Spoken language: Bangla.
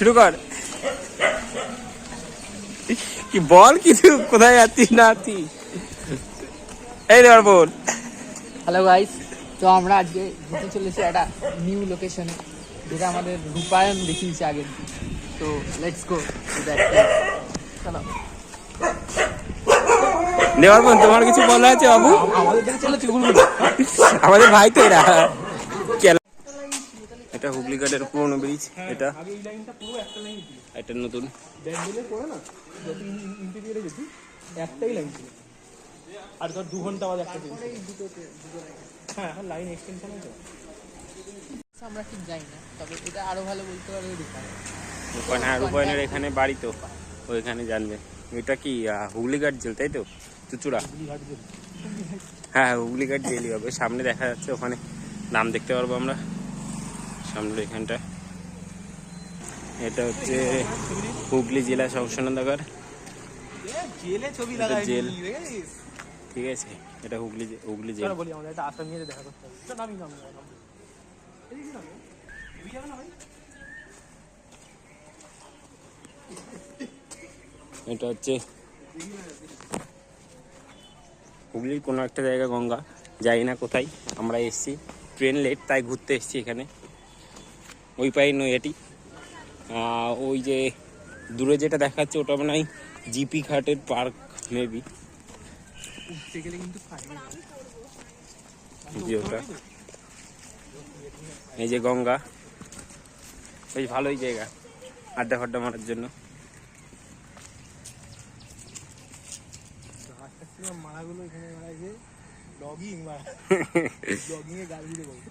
শুরু কর। কি বল কিছু, কোথায় যাচ্ছিস না যাচ্ছিস? এই দেবার বল। হ্যালো গাইস, তো আমরা আজকে যেতে চলেছি একটা নিউ লোকেশনে, যেটা আমাদের রূপায়ণ দেখিয়েছে আগে। তো let's go to that place. চলো। দেবার বোন, তোমার কিছু বলা আছে বাবু? আমাদের দিকে চলো চুগুলগুলো। আমাদের ভাই তো এরা। এটা হুগলি ঘাটের পুরনো ব্রিজ। এটা আগে এই লাইনটা পুরো একটা লাইন ছিল, এটা নতুন। ব্যান্ডেলের পরে না যত ইন্টেরিয়রে গেছি একটাই লাইন ছিল, আর ধর 2 ঘন্টা বাদ একটা ট্রেন ছিল। হ্যাঁ, এখন লাইন এক্সটেনশন হয়েছে। আমরা ঠিক যাই না, তবে এটা আরো ভালো বলতে পারবে রূপায়ণ। রূপায়ণ, হ্যাঁ রূপায়ণের এখানে বাড়ি তো, ওইখানে জানবে। এটা কি হুগলি ঘাট জেল তাই তো? চুচুড়া। হ্যাঁ হুগলি ঘাট জেলই হবে। সামনে দেখা যাচ্ছে, ওখানে নাম দেখতে পারবো আমরা সামনে এখানটা। এটা হচ্ছে হুগলি জেলা সংসদনগর জেলে ছবি এটা লাগাই জেল। দেখিস। ঠিক আছে, এটা হুগলি জেল। চলো বলি, আমরা একটা আসামিয়ে দেখা করতে হবে। চল নামি নামি নামি। এই কি নামে? এই যাবে না ভাই? এটা হচ্ছে হুগলির কোনো একটা জায়গা, গঙ্গা, যাই না কোথায়। আমরা এসছি, ট্রেন লেট, তাই ঘুরতে এসছি এখানে। ওই পাই নৈহাটি। ওই যে দূরে যেটা দেখাচ্ছে ওটা মনে হয় জিপি ঘাটের পার্ক মেবি। উঠতে গেলে কিন্তু ফাইন। জি ওটা। এই যে গঙ্গা, বেশ ভালোই জায়গা আড্ডা ফাড্ডা মারার জন্য। মারাগুলো এখানে মারা যে ব্লগিং মারা, ব্লগিং এ গাল দিতে বলবো।